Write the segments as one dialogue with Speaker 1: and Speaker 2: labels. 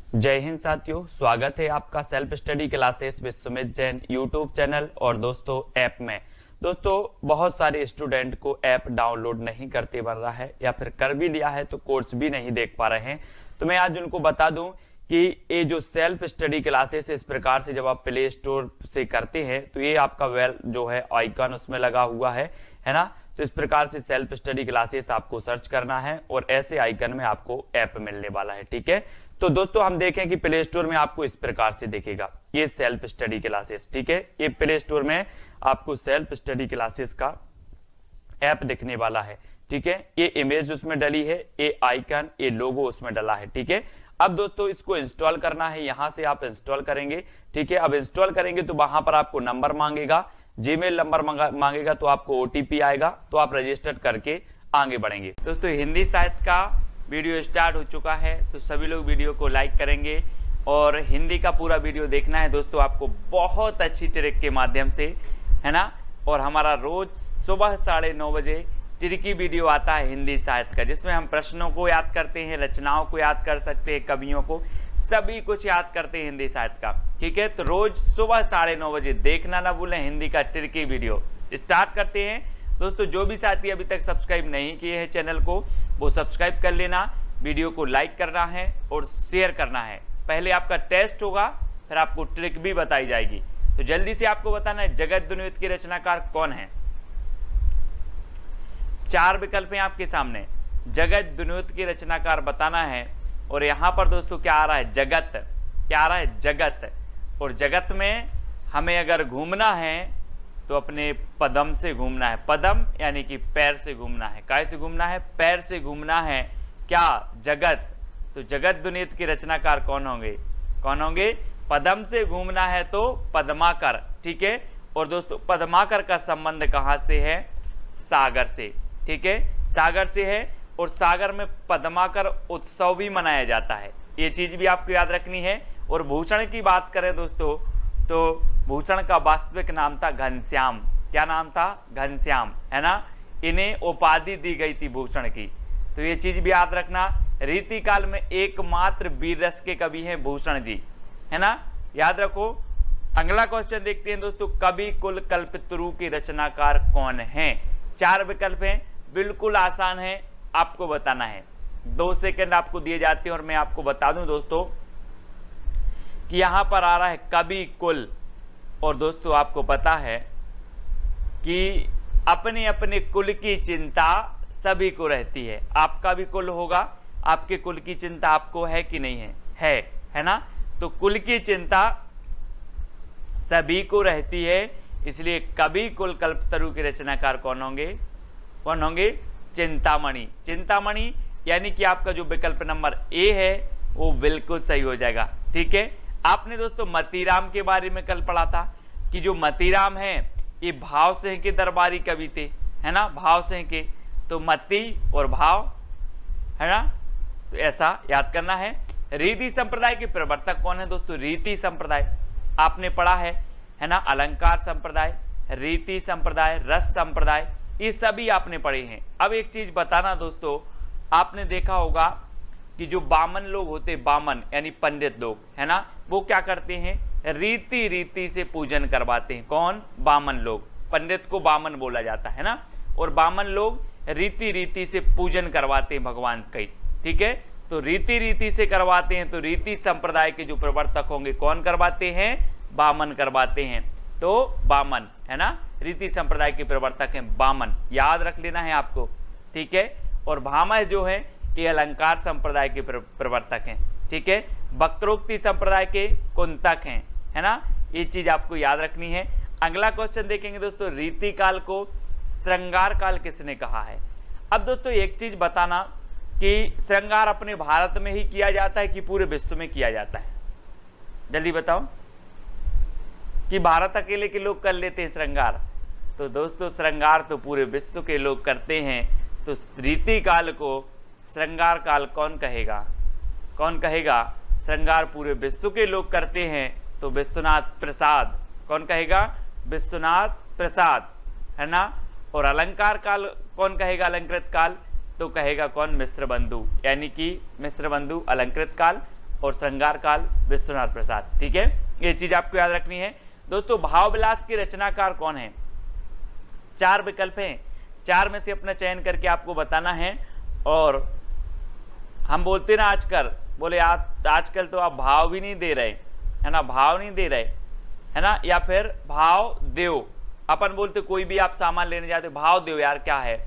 Speaker 1: जय हिंद साथियों, स्वागत है आपका self study classes Vishwamit Jain YouTube channel और दोस्तों ऐप में। दोस्तों बहुत सारे स्टूडेंट को ऐप डाउनलोड नहीं करते बन रहा है या फिर कर भी लिया है तो कोर्स भी नहीं देख पा रहे हैं। तो मैं आज उनको बता दूं कि ये जो सेल्फ स्टडी क्लासेस इस प्रकार से जब आप प्ले स्टोर से करते हैं तो ये आपका वेल जो है आइकन उसमें लगा हुआ है ना। तो इस प्रकार से सेल्फ स्टडी क्लासेस आपको सर्च करना है और ऐसे आइकन में आपको ऐप मिलने वाला है। ठीक है, तो दोस्तों हम देखें कि प्ले स्टोर में आपको इस प्रकार से दिखेगा ये सेल्फ स्टडी क्लासेस। ठीक है, ये प्ले स्टोर में आपको सेल्फ स्टडी क्लासेस का ऐप दिखने वाला है। ठीक है, ये इमेज उसमें डली है, ये आइकन, ये लोगो उसमें डला है। ठीक है, अब दोस्तों इसको इंस्टॉल करना है, यहां से आप इंस्टॉल करेंगे। ठीक है, अब इंस्टॉल करेंगे तो वहां पर आपको नंबर मांगेगा, जीमेल नंबर मांगेगा, तो आपको ओटीपी आएगा, तो आप रजिस्टर करके आगे बढ़ेंगे। दोस्तों हिंदी साहित्य का वीडियो स्टार्ट हो चुका है, तो सभी लोग वीडियो को लाइक करेंगे और हिंदी का पूरा वीडियो देखना है दोस्तों आपको बहुत अच्छी ट्रिक के माध्यम से, है ना। और हमारा रोज सुबह 9:30 बजे ट्रिकी वीडियो आता है हिंदी साहित्य का, जिसमें हम प्रश्नों को याद करते हैं, रचनाओं को याद कर सकते हैं, कवियों को, सभी कुछ याद करते हैं हिंदी साहित्य का। ठीक है, तो रोज सुबह 9:30 बजे देखना ना भूलें हिंदी का ट्रिकी वीडियो। स्टार्ट करते हैं दोस्तों। जो भी साथी अभी तक सब्सक्राइब नहीं किए हैं चैनल को वो सब्सक्राइब कर लेना, वीडियो को लाइक करना है और शेयर करना है। पहले आपका टेस्ट होगा, फिर आपको ट्रिक भी बताई जाएगी। तो जल्दी से आपको बताना है जगत दुनियत के रचनाकार कौन है। 4 विकल्प हैं आपके सामने, जगत दुनियत के रचनाकार बताना है। और यहां पर दोस्तों क्या आ रहा है, जगत। क्या आ रहा है, जगत। और जगत में हमें अगर घूमना है तो अपने पदम से घूमना है। पदम यानी कि पैर से घूमना है। काय से घूमना है, पैर से घूमना है। क्या, जगत। तो जगत दुनियत के रचनाकार कौन होंगे, कौन होंगे, पदम से घूमना है तो पद्माकर। ठीक है, और दोस्तों पद्माकर का संबंध कहां से है, सागर से। ठीक है, सागर से है, और सागर में पद्माकर उत्सव भी मनाया जाता है, ये चीज भी आपको याद रखनी है। और भूषण की बात करें दोस्तों तो भूषण का वास्तविक नाम था घनश्याम। क्या नाम था, घनश्याम, है ना। इन्हें उपाधि दी गई थी भूषण की, तो ये चीज भी याद रखना। रीति काल में एकमात्र वीर रस के कवि हैं भूषण जी, है ना, याद रखो। अगला क्वेश्चन देखते हैं दोस्तों, कवि कुल कल्पतरु के रचनाकार कौन है। 4 विकल्प हैं, बिल्कुल आसान है, आपको बताना है। 2 सेकंड आपको दिए जाते हैं और मैं आपको बता दूं दोस्तों कि यहां पर आ रहा है कवि कुल। और दोस्तों आपको पता है कि अपने अपने कुल की चिंता सभी को रहती है। आपका भी कुल होगा, आपके कुल की चिंता आपको है कि नहीं है ना। तो कुल की चिंता सभी को रहती है, इसलिए कवि कुल कल्पतरु के रचनाकार कौन होंगे, कौन होंगे, चिंतामणि। चिंतामणि यानी कि आपका जो विकल्प नंबर ए है वो बिल्कुल सही हो जाएगा। ठीक है, आपने दोस्तों मतीराम के बारे में कल पढ़ा था कि जो मतीराम है ये भाव सिंह के दरबारी कवि थे, है ना, भाव सिंह के। तो मती और भाव, है ना, तो ऐसा याद करना है। रीति संप्रदाय के प्रवर्तक कौन है दोस्तों, रीति संप्रदाय आपने पढ़ा है ना, अलंकार संप्रदाय, रीति संप्रदाय, रस संप्रदाय, ये सभी आपने पढ़े हैं। अब एक चीज बताना दोस्तों, आपने देखा होगा कि जो बामन लोग होते, बामन यानी पंडित लोग, है ना, वो क्या करते हैं, रीति रीति से पूजन करवाते हैं। कौन, बामन लोग। पंडित को बामन बोला जाता है ना, और बामन लोग रीति रीति से पूजन करवाते हैं भगवान का। ठीक है, तो रीति रीति से करवाते हैं, तो रीति संप्रदाय के जो प्रवर्तक होंगे कौन करवाते हैं, बामन करवाते हैं। तो बामन, है ना, रीति संप्रदाय के प्रवर्तक हैं बामन, याद रख लेना है आपको। ठीक है, और भामह जो है ये अलंकार संप्रदाय के प्रवर्तक हैं। ठीक है, वक्रोक्ति संप्रदाय के कुंतक हैं, है ना, ये चीज आपको याद रखनी है। अगला क्वेश्चन देखेंगे दोस्तों, रीति काल को श्रृंगार काल किसने कहा है। अब दोस्तों एक चीज बताना कि श्रृंगार अपने भारत में ही किया जाता है कि पूरे विश्व में किया जाता है, जल्दी बताओ, कि भारत अकेले के लोग कर लेते हैं श्रृंगार। तो दोस्तों श्रृंगार तो पूरे विश्व के लोग करते हैं। तो रीति काल को श्रृंगार काल कौन कहेगा, कौन कहेगा, श्रृंगार पूरे विश्व के लोग करते हैं तो विश्वनाथ प्रसाद। कौन कहेगा, विश्वनाथ प्रसाद, है ना। और अलंकार काल कौन कहेगा, अलंकृत काल, तो कहेगा कौन, मिश्र बंधु, यानी कि मिश्र बंधु अलंकृत काल। और श्रृंगार काल विश्वनाथ प्रसाद। ठीक है, ये चीज आपको याद रखनी है दोस्तों। भाव विलास के रचनाकार कौन है? 4 विकल्प हैं, 4 में से अपना चयन करके आपको बताना है। और हम बोलते ना आजकल, बोले आजकल तो आप भाव भी नहीं दे रहे, है ना, भाव नहीं दे रहे, है ना, या फिर भाव देव। अपन बोलते कोई भी आप सामान लेने जाते भाव देव यार क्या है,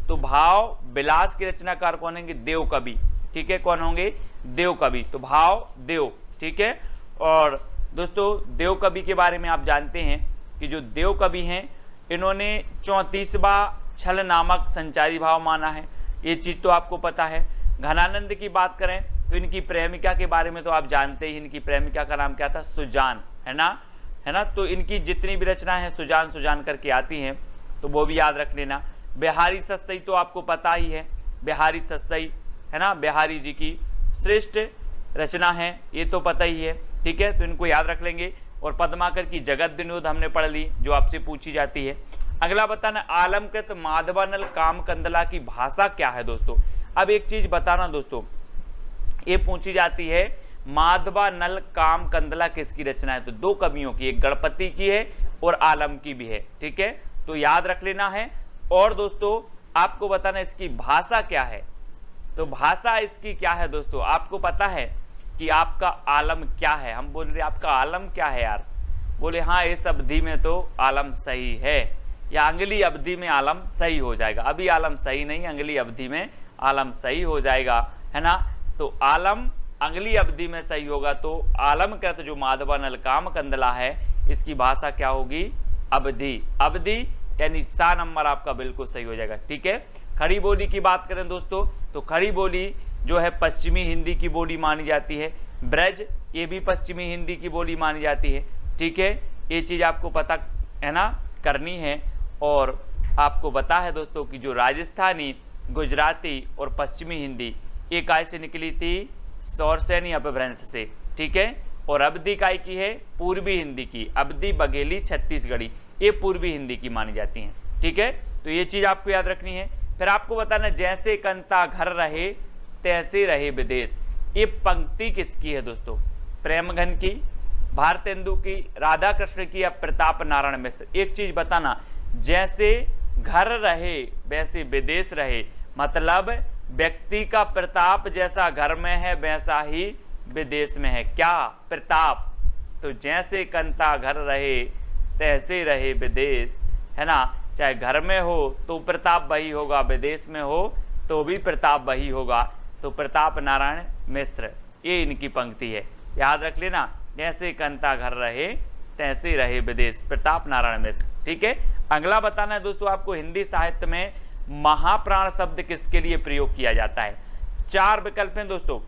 Speaker 1: तो भाव विलास के रचनाकार कौन होंगे? देव कवि। ठीक है, कौन होंगे? देव कवि। तो भाव देव। ठीक है, और दोस्तों देव कवि के बारे में आप जानते हैं कि जो देव कवि हैं इन्होंने 34वां छल नामक संचारी भाव माना है, ये चीज तो आपको पता है। घनानंद की बात करें तो इनकी प्रेमिका के बारे में तो आप जानते ही, इनकी प्रेमिका का नाम क्या था? सुजान, है ना। तो इनकी जितनी भी रचनाएं हैं सुजान सुजान करके आती हैं, तो वो भी याद रख लेना। बिहारी सतसई तो आपको पता ही है, बिहारी सतसई, है ना, बिहारी जी की श्रेष्ठ रचना है, ये तो पता ही है। ठीक है, तो इनको याद रख लेंगे। और पद्माकर की जगत विनोद हमने पढ़ ली, जो आपसे पूछी जाती है। अगला बताना, आलमकृत माधवानल कामकंदला की भाषा क्या है दोस्तों? अब एक चीज बताना दोस्तों, ये पूछी जाती है माधवानल कामकंदला किसकी रचना है? तो 2 कवियों की, एक गणपति की है और आलम की भी है। ठीक है, तो याद रख लेना है। और दोस्तों आपको बताना इसकी भाषा क्या है, तो भाषा इसकी क्या है दोस्तों? आपको पता है कि आपका आलम क्या है? हम बोल रहे आपका आलम क्या है यार, बोले हाँ इस अवधि में तो आलम सही है, या अगली अवधि में आलम सही हो जाएगा। अभी आलम सही नहीं, अगली अवधि में आलम सही हो जाएगा, है ना। तो आलम अगली अवधि में सही होगा, तो आलमकृत जो माधवानल कामकंदला है इसकी भाषा क्या होगी? अवधि। अवधि यानी सा नंबर आपका बिल्कुल सही हो जाएगा। ठीक है, खड़ी बोली की बात करें दोस्तों, तो खड़ी बोली जो है पश्चिमी हिंदी की बोली मानी जाती है। ब्रज ये भी पश्चिमी हिंदी की बोली मानी जाती है। ठीक है, ये चीज आपको पता है ना, करनी है। और आपको पता है दोस्तों कि जो राजस्थानी, गुजराती और पश्चिमी हिंदी ये काय से निकली थी? सौरसेनी अपभ्रंश से। ठीक है, और अवधि काय की है? पूर्वी हिंदी की। अवधि, बघेली, छत्तीसगढ़ी ये पूर्वी हिंदी की मानी जाती हैं। ठीक है, तो ये चीज आपको याद रखनी है। फिर आपको बताना, जैसे कंता घर रहे तैसे रहे विदेश, ये पंक्ति किसकी है दोस्तों? प्रेमघन की, भारतेंदु की, राधा कृष्ण की या प्रताप नारायण मिश्र? एक चीज बताना, जैसे घर रहे वैसे विदेश रहे, मतलब व्यक्ति का प्रताप जैसा घर में है वैसा ही विदेश में है। क्या? प्रताप। तो जैसे कंता घर रहे तैसे रहे विदेश, है ना। चाहे घर में हो तो प्रताप वही होगा, विदेश में हो तो भी प्रताप वही होगा। तो प्रताप नारायण मिश्र ये इनकी पंक्ति है, याद रख लेना। जैसे कंता घर रहे तैसे रहे विदेश, प्रताप नारायण मिश्र। ठीक है, अगला बताना है दोस्तों आपको, हिंदी साहित्य में महाप्राण शब्द किसके लिए प्रयोग किया जाता है? 4 विकल्प हैं दोस्तों,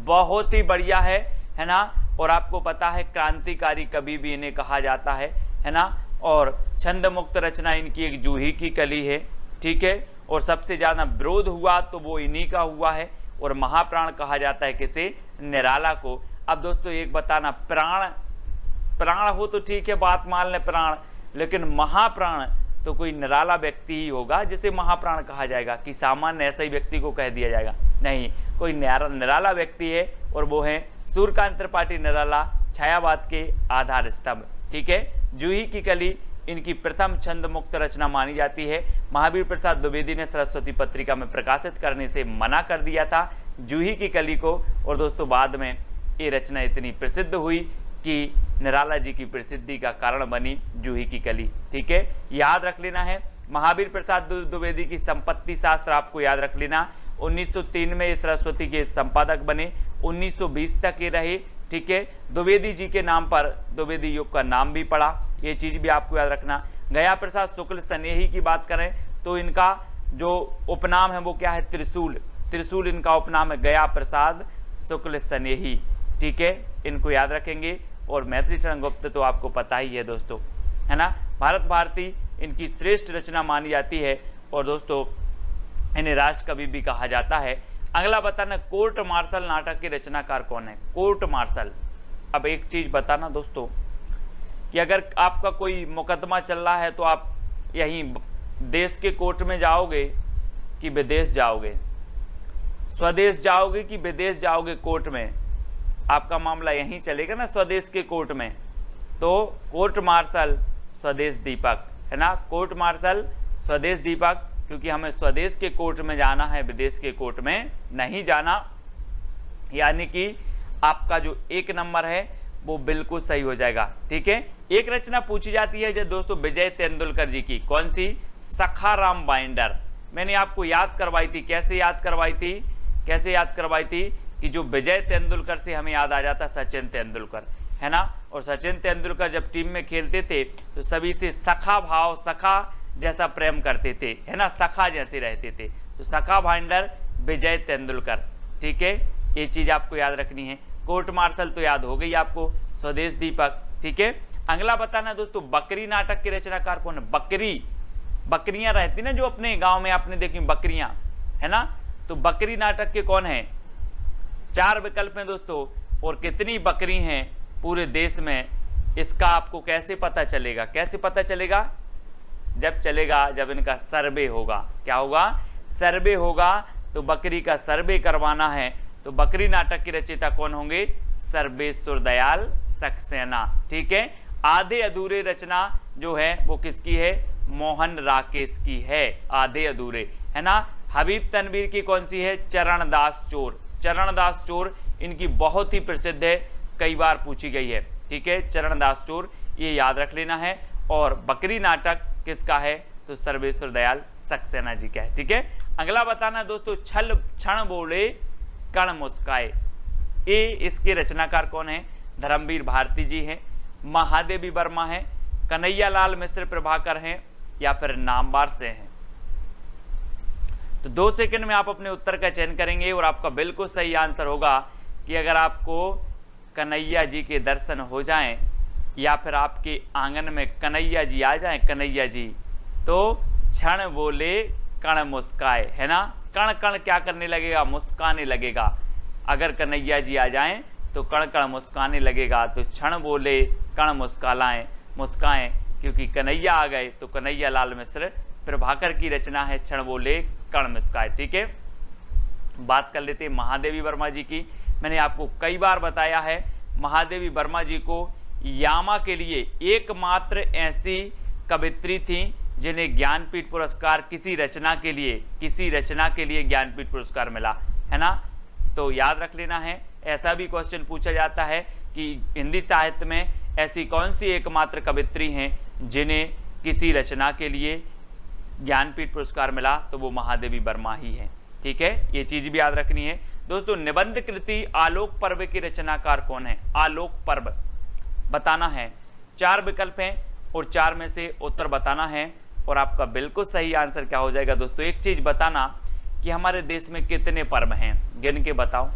Speaker 1: बहुत ही बढ़िया है ना। और आपको पता है क्रांतिकारी कवि भी इन्हें कहा जाता है ना। और छंद मुक्त रचना इनकी एक जूही की कली है। ठीक है, और सबसे ज्यादा विरोध हुआ तो वो इन्हीं का हुआ है। और महाप्राण कहा जाता है किसे? निराला को। अब दोस्तों एक बताना, प्राण हो तो ठीक है, बात मान ले प्राण, लेकिन महाप्राण तो कोई निराला व्यक्ति ही होगा जिसे महाप्राण कहा जाएगा, कि सामान्य ऐसे ही व्यक्ति को कह दिया जाएगा? नहीं, कोई निराला व्यक्ति है और वो है सूर्यकांत त्रिपाठी निराला, छायावाद के आधार स्तंभ। ठीक है, जूही की कली इनकी प्रथम छंद मुक्त रचना मानी जाती है। महावीर प्रसाद द्विवेदी ने सरस्वती पत्रिका में प्रकाशित करने से मना कर दिया था जूही की कली को। और दोस्तों बाद में ये रचना इतनी प्रसिद्ध हुई कि निराला जी की प्रसिद्धि का कारण बनी जूही की कली। ठीक है, याद रख लेना है। महावीर प्रसाद द्विवेदी की संपत्ति शास्त्र आपको याद रख लेना। 1903 में ये सरस्वती के संपादक बने, 1920 तक ये रहे। ठीक है, द्विवेदी जी के नाम पर द्विवेदी युग का नाम भी पड़ा, ये चीज भी आपको याद रखना। गया प्रसाद शुक्ल स्नेही की बात करें तो इनका जो उपनाम है वो क्या है? त्रिशूल। त्रिशूल इनका उपनाम है, गया प्रसाद शुक्ल स्नेही। ठीक है, इनको याद रखेंगे। और मैथिली शरण गुप्त तो आपको पता ही है दोस्तों, है ना। भारत भारती इनकी श्रेष्ठ रचना मानी जाती है। और दोस्तों इन्हें राष्ट्र कवि भी कहा जाता है। अगला बताना, कोर्ट मार्शल नाटक के रचनाकार कौन है? Court martial. अब एक चीज बताना दोस्तों कि अगर आपका कोई मुकदमा चल रहा है तो आप यहीं देश के कोर्ट में जाओगे कि विदेश जाओगे, स्वदेश जाओगे कि विदेश जाओगे कोर्ट में? आपका मामला यहीं चलेगा ना स्वदेश के कोर्ट में, तो कोर्ट मार्शल स्वदेश दीपक, है ना, कोर्ट मार्शल स्वदेश दीपक, क्योंकि हमें स्वदेश के कोर्ट में जाना है, विदेश के कोर्ट में नहीं जाना। यानी कि आपका जो 1 नंबर है वो बिल्कुल सही हो जाएगा। ठीक है, एक रचना पूछी जाती है जो दोस्तों विजय तेंदुलकर जी की, कौन सी? सखाराम बाइंडर। मैंने आपको याद करवाई थी, कैसे याद करवाई थी, कैसे याद करवाई थी कि जो विजय तेंदुलकर से हमें याद आ जाता सचिन तेंदुलकर, है ना, और सचिन तेंदुलकर जब टीम में खेलते थे तो सभी से सखा भाव, सखा जैसा प्रेम करते थे, है ना, सखा जैसे रहते थे। तो सखा बाइंडर विजय तेंदुलकर। ठीक है, ये चीज आपको याद रखनी है। कोर्ट मार्शल तो याद हो गई आपको, स्वदेश दीपक। ठीक है, अगला बताना दोस्तों बकरी नाटक के रचनाकार कौन है? बकरी, बकरियां रहती ना जो अपने गांव में आपने देखी बकरियां, है ना, तो बकरी नाटक के कौन है? 4 विकल्प हैं दोस्तों, और कितनी बकरी हैं पूरे देश में इसका आपको कैसे पता चलेगा? कैसे पता चलेगा? जब चलेगा जब इनका सर्वे होगा। क्या होगा? सर्वे होगा। तो बकरी का सर्वे करवाना है, तो बकरी नाटक की रचयिता कौन होंगे? सर्वेश्वर दयाल सक्सेना। ठीक है, आधे अधूरे रचना जो है वो किसकी है? मोहन राकेश की है, आधे अधूरे, है ना। हबीब तनवीर की कौन सी है? चरणदास चोर। चरणदास चोर इनकी बहुत ही प्रसिद्ध है, कई बार पूछी गई है। ठीक है, चरणदास चोर, ये याद रख लेना है। और बकरी नाटक किसका है? तो सर्वेश्वर दयाल सक्सेना जी का है। ठीक है, अगला बताना दोस्तों छल क्षण बोले कण मुस्काए। ये इसके रचनाकार कौन है? धर्मवीर भारती जी हैं, महादेवी वर्मा है, कन्हैया लाल मिश्र प्रभाकर हैं, या फिर नामवार से हैं। तो 2 सेकंड में आप अपने उत्तर का चयन करेंगे और आपका बिल्कुल सही आंसर होगा कि अगर आपको कन्हैया जी के दर्शन हो जाएं या फिर आपके आंगन में कन्हैया जी आ जाएं, कन्हैया जी, तो क्षण बोले कण मुस्काए, है ना। कण कण क्या करने लगेगा? मुस्काने लगेगा। अगर कन्हैया जी आ जाएं तो कण कण मुस्काने लगेगा। तो क्षण बोले कण मुस्काएं, क्योंकि कन्हैया आ गए तो कन्हैया लाल मिश्र प्रभाकर की रचना है क्षण बोले कण मुस्काए। ठीक है, बात कर लेते हैं महादेवी वर्मा जी की। मैंने आपको कई बार बताया है, महादेवी वर्मा जी को यामा के लिए एकमात्र ऐसी कवित्री थी जिन्हें ज्ञानपीठ पुरस्कार किसी रचना के लिए ज्ञानपीठ पुरस्कार मिला, है ना। तो याद रख लेना है। ऐसा भी क्वेश्चन पूछा जाता है कि हिंदी साहित्य में ऐसी कौन सी एकमात्र कवित्री हैं जिन्हें किसी रचना के लिए ज्ञानपीठ पुरस्कार मिला, तो वो महादेवी वर्मा ही है। ठीक है, ये चीज भी याद रखनी है दोस्तों। निबंध कृति आलोक पर्व के रचनाकार कौन है? आलोक पर्व बताना है। 4 विकल्प हैं और 4 में से उत्तर बताना है, और आपका बिल्कुल सही आंसर क्या हो जाएगा दोस्तों? एक चीज बताना कि हमारे देश में कितने पर्व हैं, गिन के बताओ।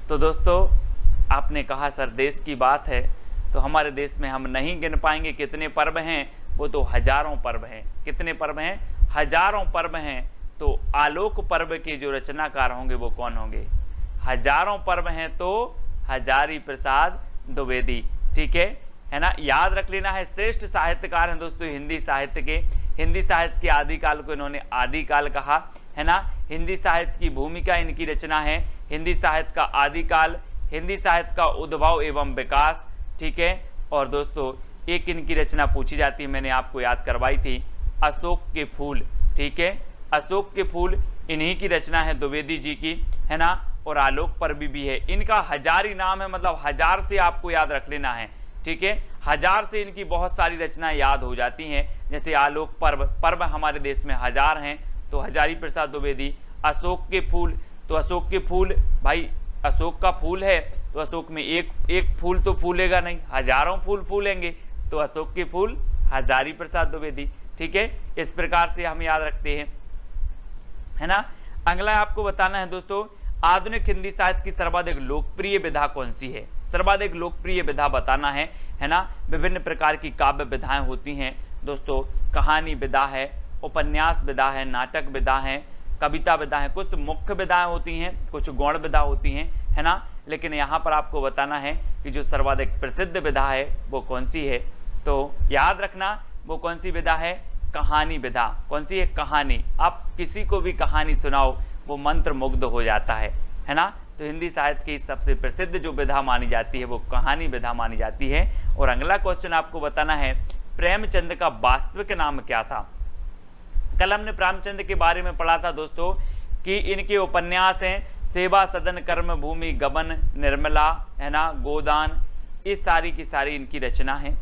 Speaker 1: तो दोस्तों आपने कहा सर देश की बात है, तो हमारे देश में हम नहीं गिन पाएंगे कितने पर्व हैं, वो तो हजारों पर्व हैं। कितने पर्व हैं? हजारों पर्व हैं। तो आलोक पर्व के जो रचनाकार होंगे वो कौन होंगे? हजारों पर्व हैं तो हजारी प्रसाद द्विवेदी। ठीक है ना, याद रख लेना है। श्रेष्ठ साहित्यकार हैं दोस्तों हिंदी साहित्य के। हिंदी साहित्य के आदिकाल को इन्होंने आदिकाल कहा, है ना। हिंदी साहित्य की भूमिका इनकी रचना है हिंदी साहित्य का आदिकाल, हिंदी साहित्य का उद्भव एवं विकास। ठीक है, और दोस्तों एक इनकी रचना पूछी जाती है, मैंने आपको याद करवाई थी, अशोक के फूल। ठीक है, अशोक के फूल इन्हीं की रचना है, द्विवेदी जी की, है ना। और आलोक पर्व भी है। इनका हजारी नाम है, मतलब 1000 से आपको याद रख लेना है। ठीक है, 1000 से इनकी बहुत सारी रचनाएं याद हो जाती हैं। जैसे आलोक पर्व हमारे देश में 1000 हैं, तो हजारी प्रसाद द्विवेदी। अशोक के फूल, तो अशोक के फूल, भाई अशोक का फूल है तो अशोक में एक फूल तो फूलेगा नहीं, हजारों फूल फूलेंगे, तो अशोक के फूल हजारी प्रसाद द्विवेदी। ठीक है, इस प्रकार से हम याद रखते हैं, है ना। अगला आपको बताना है दोस्तों, आधुनिक हिंदी साहित्य की सर्वाधिक लोकप्रिय विधा कौन सी है? सर्वाधिक लोकप्रिय विधा बताना है ना। विभिन्न प्रकार की काव्य विधाएं होती हैं दोस्तों। कहानी विधा है, उपन्यास विधा है, नाटक विधा है, कविता विधा है। कुछ मुख्य विधाएं होती हैं, कुछ गौण विधा होती हैं, है ना। लेकिन यहाँ पर आपको बताना है कि जो सर्वाधिक प्रसिद्ध विधा है वो कौन सी है। तो याद रखना वो कौन सी विधा है? कहानी विधा। कौन सी है? कहानी। आप किसी को भी कहानी सुनाओ वो मंत्र मुग्ध हो जाता है ना। तो हिंदी साहित्य की सबसे प्रसिद्ध जो विधा मानी जाती है वो कहानी विधा मानी जाती है। और अगला क्वेश्चन आपको बताना है, प्रेमचंद का वास्तविक नाम क्या था। कल हमने प्रेमचंद के बारे में पढ़ा था दोस्तों कि इनके उपन्यास हैं सेवा सदन, कर्म भूमि, गबन, निर्मला, है ना, गोदान, इस सारी की सारी इनकी रचना है।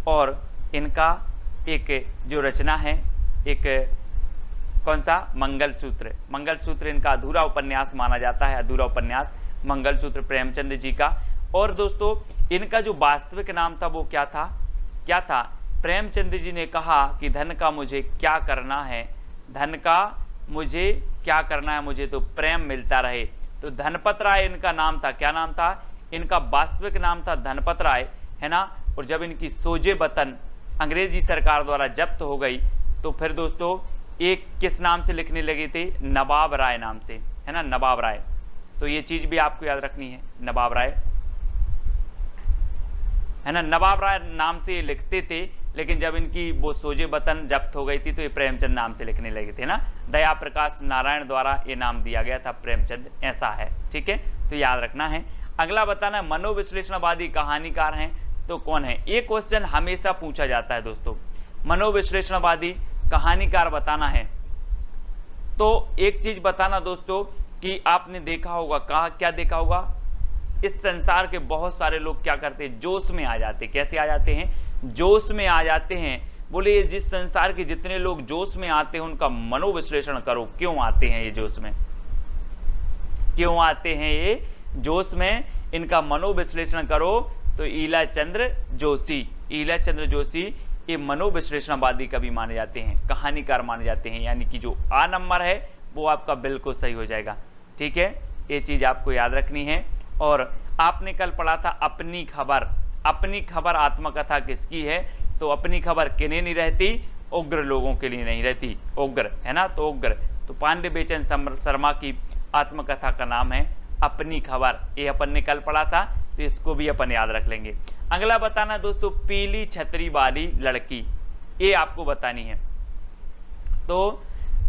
Speaker 1: और इनका एक जो रचना है, एक कौन सा, मंगलसूत्र। मंगलसूत्र इनका अधूरा उपन्यास माना जाता है, अधूरा उपन्यास मंगलसूत्र प्रेमचंद जी का। और दोस्तों इनका जो वास्तविक नाम था वो क्या था, क्या था, प्रेमचंद जी ने कहा कि धन का मुझे क्या करना है, धन का मुझे क्या करना है, मुझे तो प्रेम मिलता रहे। तो धनपत राय इनका नाम था। क्या नाम था इनका, वास्तविक नाम था धनपत राय, है ना। और जब इनकी सोजे वतन अंग्रेजी सरकार द्वारा जब्त हो गई तो फिर दोस्तों एक किस नाम से लिखने लगे थे, नवाब राय नाम से, है ना, नवाब राय। तो ये चीज भी आपको याद रखनी है, नवाब राय, है ना, नवाब राय नाम से ये लिखते थे। लेकिन जब इनकी वो सोजे वतन जब्त हो गई थी तो ये प्रेमचंद नाम से लिखने लगे थे ना। दया प्रकाश नारायण द्वारा ये नाम दिया गया था प्रेमचंद, ऐसा है, ठीक है, तो याद रखना है। अगला बताना है, मनोविश्लेषणवादी कहानीकार हैं तो कौन है। ये क्वेश्चन हमेशा पूछा जाता है दोस्तों, मनोविश्लेषणवादी कहानीकार बताना है। तो एक चीज बताना दोस्तों कि आपने देखा होगा, कहा क्या देखा होगा, इस संसार के बहुत सारे लोग क्या करते हैं, जोश में आ जाते हैं। कैसे आ जाते हैं, जोश में आ जाते हैं। बोले जिस संसार के जितने लोग जोश में आते हैं उनका मनोविश्लेषण करो, क्यों आते हैं ये जोश में, क्यों आते हैं ये जोश में, इनका मनोविश्लेषण करो। तो ईलाचंद्र जोशी, ईलाचंद्र जोशी ये मनोविश्लेषणवादी कवि माने जाते हैं, कहानीकार माने जाते हैं। यानी कि जो आ नंबर है वो आपका बिल्कुल सही हो जाएगा, ठीक है, ये चीज आपको याद रखनी है। और आपने कल पढ़ा था अपनी खबर, अपनी खबर आत्मकथा किसकी है, तो अपनी खबर किन्हें नहीं रहती, उग्र लोगों के लिए नहीं रहती, उग्र, है ना, तो उग्र, तो पांडे बेचन शर्मा की आत्मकथा का नाम है अपनी खबर। ये अपन ने कल पढ़ा था, तो इसको भी अपन याद रख लेंगे। अगला बताना दोस्तों, पीली छतरी वाली लड़की, ये आपको बतानी है। तो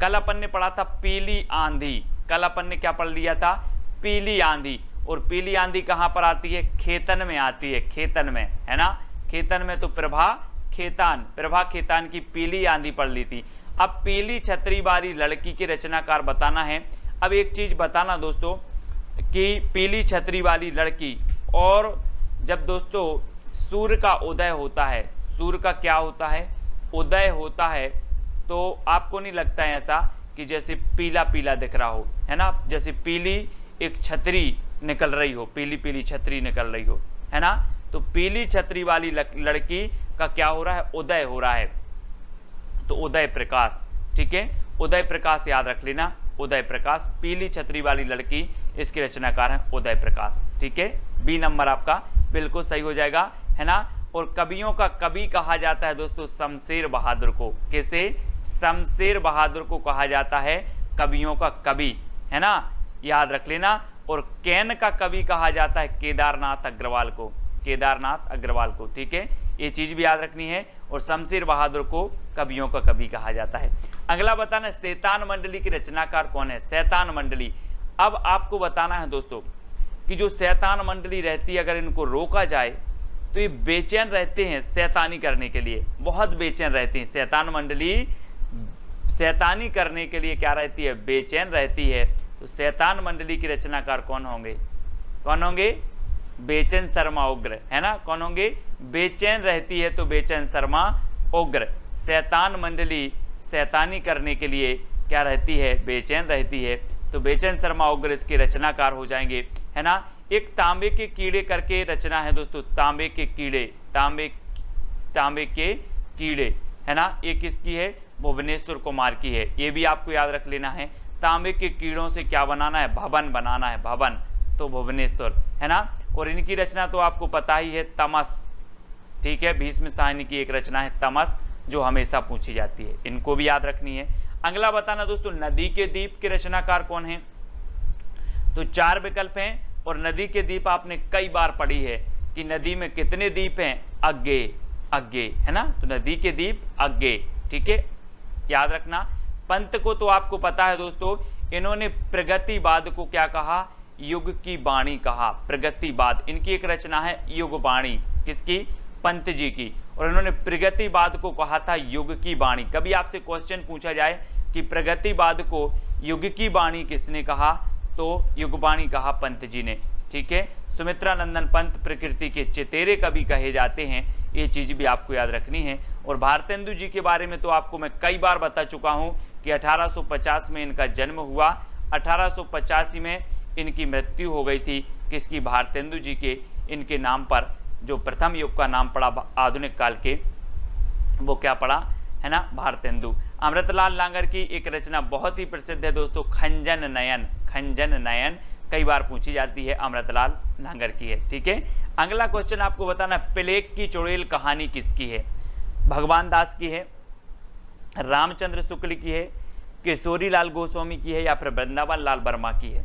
Speaker 1: कल अपन ने पढ़ा था पीली आंधी, कल अपन ने क्या पढ़ लिया था, पीली आंधी। और पीली आंधी कहां पर आती है, खेतन में आती है, खेतन में, है ना, खेतन में। तो प्रभा खेतान, प्रभा खेतान की पीली आंधी पढ़ ली थी। अब पीली छतरी वाली लड़की के रचनाकार बताना है। अब एक चीज बताना दोस्तों कि पीली छतरी वाली लड़की, और जब दोस्तों सूर्य का उदय होता है, सूर्य का क्या होता है, उदय होता है, तो आपको नहीं लगता है ऐसा कि जैसे पीला पीला दिख रहा हो, है ना, जैसे पीली एक छतरी निकल रही हो, पीली पीली छतरी निकल रही हो, है ना। तो पीली छतरी वाली लड़की का क्या हो रहा है, उदय हो रहा है। तो उदय प्रकाश, ठीक है, उदय प्रकाश याद रख लेना, उदय प्रकाश, पीली छतरी वाली लड़की, इसके रचनाकार हैं उदय प्रकाश, ठीक है, बी नंबर आपका बिल्कुल सही हो जाएगा, है ना। और कवियों का कवि कहा जाता है दोस्तों शमशेर बहादुर को, कैसे, शमशेर बहादुर को कहा जाता है कवियों का कवि, है ना, याद रख लेना। और कैन का कवि कहा जाता है केदारनाथ अग्रवाल को, केदारनाथ अग्रवाल को, ठीक है, ये चीज भी याद रखनी है। और शमशेर बहादुर को कवियों का कवि कहा जाता है। अगला बताना, शैतान मंडली की रचनाकार कौन है, शैतान मंडली। अब आपको बताना है दोस्तों कि जो शैतान मंडली रहती है, अगर इनको रोका जाए तो ये बेचैन रहते हैं शैतानी करने के लिए, बहुत बेचैन रहती हैं। शैतान मंडली शैतानी करने के लिए क्या रहती है, बेचैन रहती है। तो शैतान मंडली की रचनाकार कौन होंगे, कौन होंगे, बेचैन शर्मा उग्र, है ना, कौन होंगे, बेचैन रहती है तो बेचैन शर्मा उग्र। शैतान मंडली शैतानी करने के लिए क्या रहती है, बेचैन रहती है, तो बेचैन शर्मा उग्र इसके रचनाकार हो जाएंगे, है ना। एक तांबे के कीड़े करके रचना है दोस्तों, तांबे के कीड़े, तांबे के कीड़े, है ना, ये किसकी है, भुवनेश्वर कुमार की है, ये भी आपको याद रख लेना है। तांबे के कीड़ों से क्या बनाना है, भवन बनाना है, भवन, तो भुवनेश्वर, है ना। और इनकी रचना तो आपको पता ही है, तमस, ठीक है, भीष्म साहनी की एक रचना है तमस, जो हमेशा पूछी जाती है, इनको भी याद रखनी है। अगला बताना दोस्तों, नदी के दीप के रचनाकार कौन है, तो 4 विकल्प हैं। और नदी के दीप आपने कई बार पढ़ी है कि नदी में कितने दीप हैं, अग्गे, अग्गे, है ना, तो नदी के दीप अग्गे, ठीक है, याद रखना। पंत को तो आपको पता है दोस्तों, इन्होंने प्रगतिवाद को क्या कहा, युग की वाणी कहा, प्रगतिवाद। इनकी एक रचना है युग वाणी, किसकी? पंत जी की। और इन्होंने प्रगतिवाद को कहा था युग की वाणी। कभी आपसे क्वेश्चन पूछा जाए कि प्रगतिवाद को युग की वाणी किसने कहा, तो युगवाणी कहा पंत जी ने। ठीक है, सुमित्रा नंदन पंत प्रकृति के चेतेरे कवि कहे जाते हैं, ये चीज भी आपको याद रखनी है। और भारतेंदु जी के बारे में तो आपको मैं कई बार बता चुका हूं कि 1850 में इनका जन्म हुआ, 1885 में इनकी मृत्यु हो गई थी। किसकी? भारतेंदु जी के। इनके नाम पर जो प्रथम युग का नाम पड़ा आधुनिक काल के, वो क्या पड़ा है ना? भारतेंदु। अमृतलाल नागर की एक रचना बहुत ही प्रसिद्ध है दोस्तों, खंजन नयन। खंजन नयन कई बार पूछी जाती है, अमृतलाल नागर की है। ठीक है, अगला क्वेश्चन आपको बताना, प्लेग की चुड़ैल कहानी किसकी है? भगवान दास की है, रामचंद्र शुक्ल की है, किशोरी लाल गोस्वामी की है, या फिर वृंदावन लाल वर्मा की है?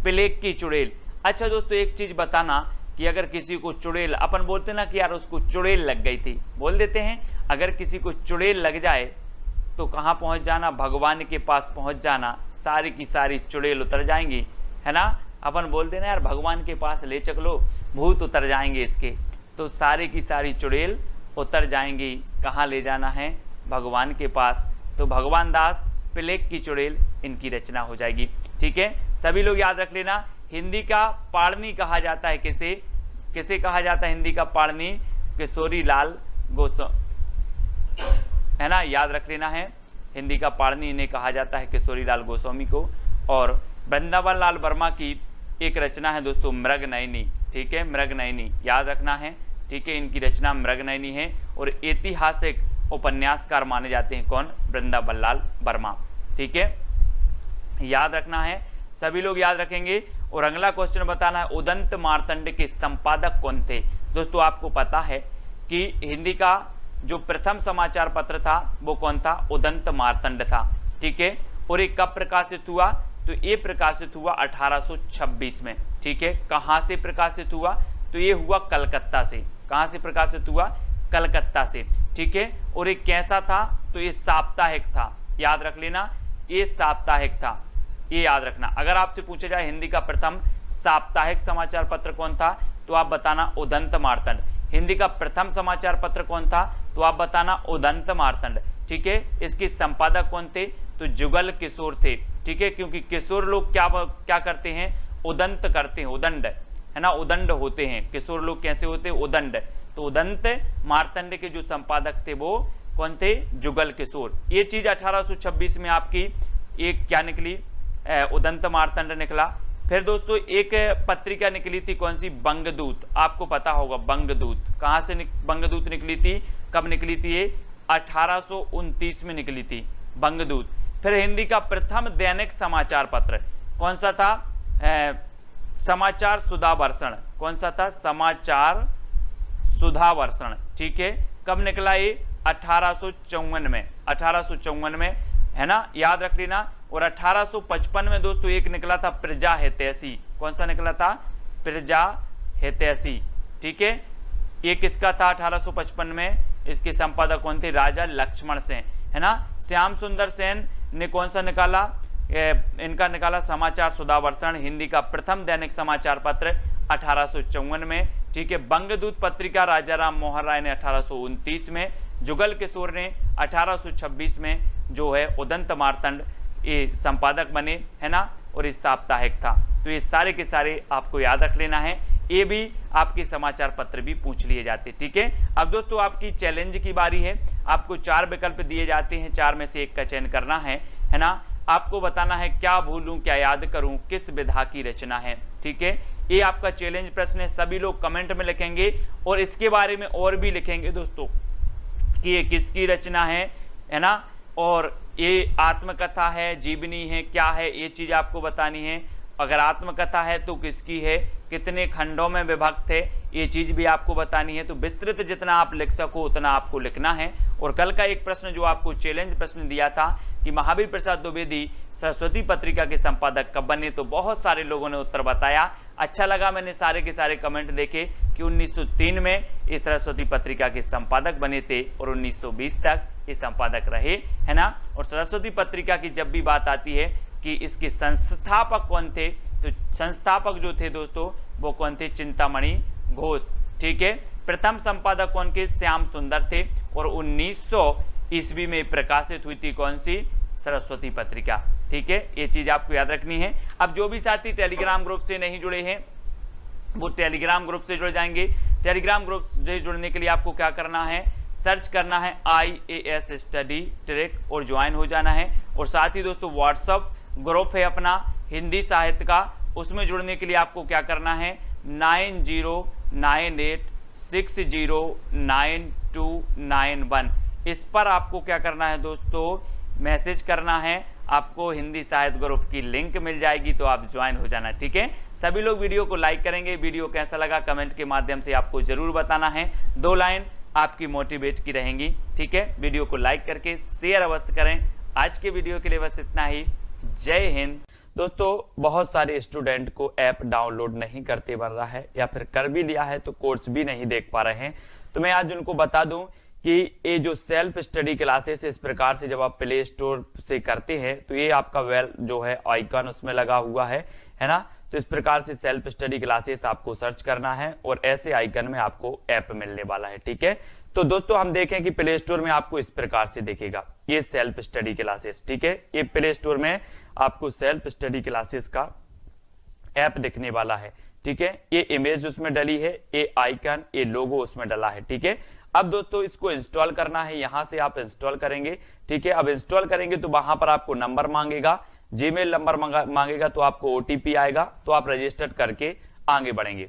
Speaker 1: प्लेग की चुड़ैल। अच्छा दोस्तों, एक चीज बताना कि अगर किसी को चुड़ैल, अपन बोलते ना कि यार उसको चुड़ैल लग गई थी, बोल देते हैं। अगर किसी को चुड़ैल लग जाए तो कहाँ पहुंच जाना? भगवान के पास पहुंच जाना, सारी की सारी चुड़ैल उतर जाएंगी, है ना? अपन बोलते ना यार भगवान के पास ले चलो, भूत उतर जाएंगे इसके, तो सारी की सारी चुड़ैल उतर जाएंगी। कहाँ ले जाना है? भगवान के पास। तो भगवान दास, प्लेग की चुड़ैल इनकी रचना हो जाएगी। ठीक है, सभी लोग याद रख लेना, हिंदी का पाणिनि कहा जाता है किसे? किसे कहा जाता है हिंदी का पाणिनि? किशोरी लाल गोस्वामी, है ना? याद रख लेना है, हिंदी का पाणिनि इन्हें कहा जाता है, किशोरी लाल गोस्वामी को। और वृंदावन लाल वर्मा की एक रचना है दोस्तों, मृगनयनी। ठीक है, मृगनयनी याद रखना है। ठीक है, इनकी रचना मृगनयनी है। और ऐतिहासिक उपन्यासकार माने जाते हैं कौन? वृंदावन लाल वर्मा। ठीक है, याद रखना है, सभी लोग याद रखेंगे। और अगला क्वेश्चन बताना है, उदंत मार्तंड के संपादक कौन थे? दोस्तों आपको पता है कि हिंदी का जो प्रथम समाचार पत्र था वो कौन था? उदंत मार्तंड था। ठीक है, और ये कब प्रकाशित हुआ? तो ये प्रकाशित हुआ 1826 में। ठीक है, कहाँ से प्रकाशित हुआ? तो ये हुआ कलकत्ता से। कहाँ से प्रकाशित हुआ? कलकत्ता से। ठीक है, और ये कैसा था? तो ये साप्ताहिक था, याद रख लेना, ये साप्ताहिक था, ये याद रखना। अगर आपसे पूछा जाए हिंदी का प्रथम साप्ताहिक समाचार पत्र कौन था, तो आप बताना उदंत मार्तंड। हिंदी का प्रथम समाचार पत्र कौन था, तो आप बताना उदंत मार्तंड। ठीक है, इसके संपादक कौन थे? तो जुगल किशोर थे। ठीक है, क्योंकि किशोर लोग क्या करते हैं? उदंत करते हैं, उदंड, है ना? उदंड होते हैं किशोर लोग। कैसे होते हैं? उदंड। तो उदंत मार्तंड के जो संपादक थे वो कौन थे? जुगल किशोर। ये चीज 1826 में आपकी एक क्या निकली? उदंत मार्तंड निकला। फिर दोस्तों एक पत्रिका निकली थी, कौन सी? बंगदूत। आपको पता होगा बंगदूत। कहाँ से बंगदूत निकली थी? कब निकली थी ये? 1829 में निकली थी बंगदूत। फिर हिंदी का प्रथम दैनिक समाचार पत्र कौन सा था? समाचार सुधावर्षण। कौन सा था? समाचार सुधावर्षण। ठीक है, कब निकला ये? 1854 में। 1854 में, है ना? याद रख लेना। और 1855 में दोस्तों एक निकला था प्रजा हितैषी। कौन सा निकला था? प्रजा हितैषी। ठीक है, ये किसका था? 1855 में इसके संपादक कौन थे? राजा लक्ष्मण सेन, है ना? श्याम सुंदर सेन ने कौन सा निकाला? इनका निकाला समाचार सुधावर्षण, हिंदी का प्रथम दैनिक समाचार पत्र 1854 में। ठीक है, बंगदूत पत्रिका राजाराम मोहन राय ने 1829 में, जुगल किशोर ने 1826 में जो है उदंत मार्तंड ये संपादक बने, है ना? और इस साप्ताहिक था। तो ये सारे के सारे आपको याद रख लेना है। ये भी आपके समाचार पत्र भी पूछ लिए जाते। ठीक है, अब दोस्तों आपकी चैलेंज की बारी है। आपको 4 विकल्प दिए जाते हैं, 4 में से एक का चयन करना है ना? आपको बताना है क्या भूलूं क्या याद करूं, किस विधा की रचना है। ठीक है, ये आपका चैलेंज प्रश्न है। सभी लोग कमेंट में लिखेंगे और इसके बारे में और भी लिखेंगे दोस्तों कि ये किसकी रचना है ना? और ये आत्मकथा है, जीवनी है, क्या है, ये चीज आपको बतानी है। अगर आत्मकथा है तो किसकी है, कितने खंडों में विभक्त है, ये चीज भी आपको बतानी है। तो विस्तृत जितना आप लिख सको उतना आपको लिखना है। और कल का एक प्रश्न जो आपको चैलेंज प्रश्न दिया था कि महावीर प्रसाद द्विवेदी सरस्वती पत्रिका के संपादक कब बने, तो बहुत सारे लोगों ने उत्तर बताया। अच्छा लगा, मैंने सारे के सारे कमेंट देखे कि 1903 में ये सरस्वती पत्रिका के संपादक बने थे और 1920 तक ये संपादक रहे, है ना? और सरस्वती पत्रिका की जब भी बात आती है कि इसके संस्थापक कौन थे, तो संस्थापक जो थे दोस्तों वो कौन थे? चिंतामणि घोष। ठीक है, प्रथम संपादक कौन के? श्याम सुंदर थे। और 1900 ईस्वी में प्रकाशित हुई थी कौन सी? सरस्वती पत्रिका। ठीक है, ये चीज आपको याद रखनी है। अब जो भी साथी टेलीग्राम ग्रुप से नहीं जुड़े हैं वो टेलीग्राम ग्रुप से जुड़ जाएंगे। टेलीग्राम ग्रुप से जुड़ने के लिए आपको क्या करना है? सर्च करना है IAS स्टडी ट्रैक और ज्वाइन हो जाना है। और साथ ही दोस्तों व्हाट्सअप ग्रुप है अपना हिंदी साहित्य का, उसमें जुड़ने के लिए आपको क्या करना है? 9098609291 इस पर आपको क्या करना है दोस्तों? मैसेज करना है। आपको हिंदी साहित्य ग्रुप की लिंक मिल जाएगी, तो आप ज्वाइन हो जाना। ठीक है, सभी लोग वीडियो को लाइक करेंगे। वीडियो कैसा लगा कमेंट के माध्यम से आपको जरूर बताना है। 2 लाइन आपकी मोटिवेट की रहेंगी। ठीक है, वीडियो को लाइक करके शेयर अवश्य करें। आज के वीडियो के लिए बस इतना ही। जय हिंद। दोस्तों बहुत सारे स्टूडेंट को ऐप डाउनलोड नहीं करते बन रहा है, या फिर कर भी लिया है तो कोर्स भी नहीं देख पा रहे हैं। तो मैं आज उनको बता दूं कि ये जो सेल्फ स्टडी क्लासेस इस प्रकार से जब आप प्ले स्टोर से करते हैं तो ये आपका वेल जो है आइकन उसमें लगा हुआ है ना। तो इस प्रकार से सेल्फ स्टडी क्लासेस आपको सर्च करना है और ऐसे आइकन में आपको ऐप मिलने वाला है। ठीक है, तो दोस्तों हम देखें कि प्ले स्टोर में आपको इस प्रकार से दिखेगा ये सेल्फ स्टडी क्लासेस। ठीक है, ये प्ले स्टोर में आपको सेल्फ स्टडी क्लासेस का ऐप दिखने वाला है। ठीक है, ये इमेज उसमें डली है, ये आइकन, ये लोगो उसमें डला है। ठीक है, अब दोस्तों इसको इंस्टॉल करना है। यहां से आप इंस्टॉल करेंगे। ठीक है, अब इंस्टॉल करेंगे तो वहां पर आपको नंबर मांगेगा, जीमेल नंबर मांगेगा, तो आपको OTP आएगा, तो आप रजिस्टर करके आगे बढ़ेंगे।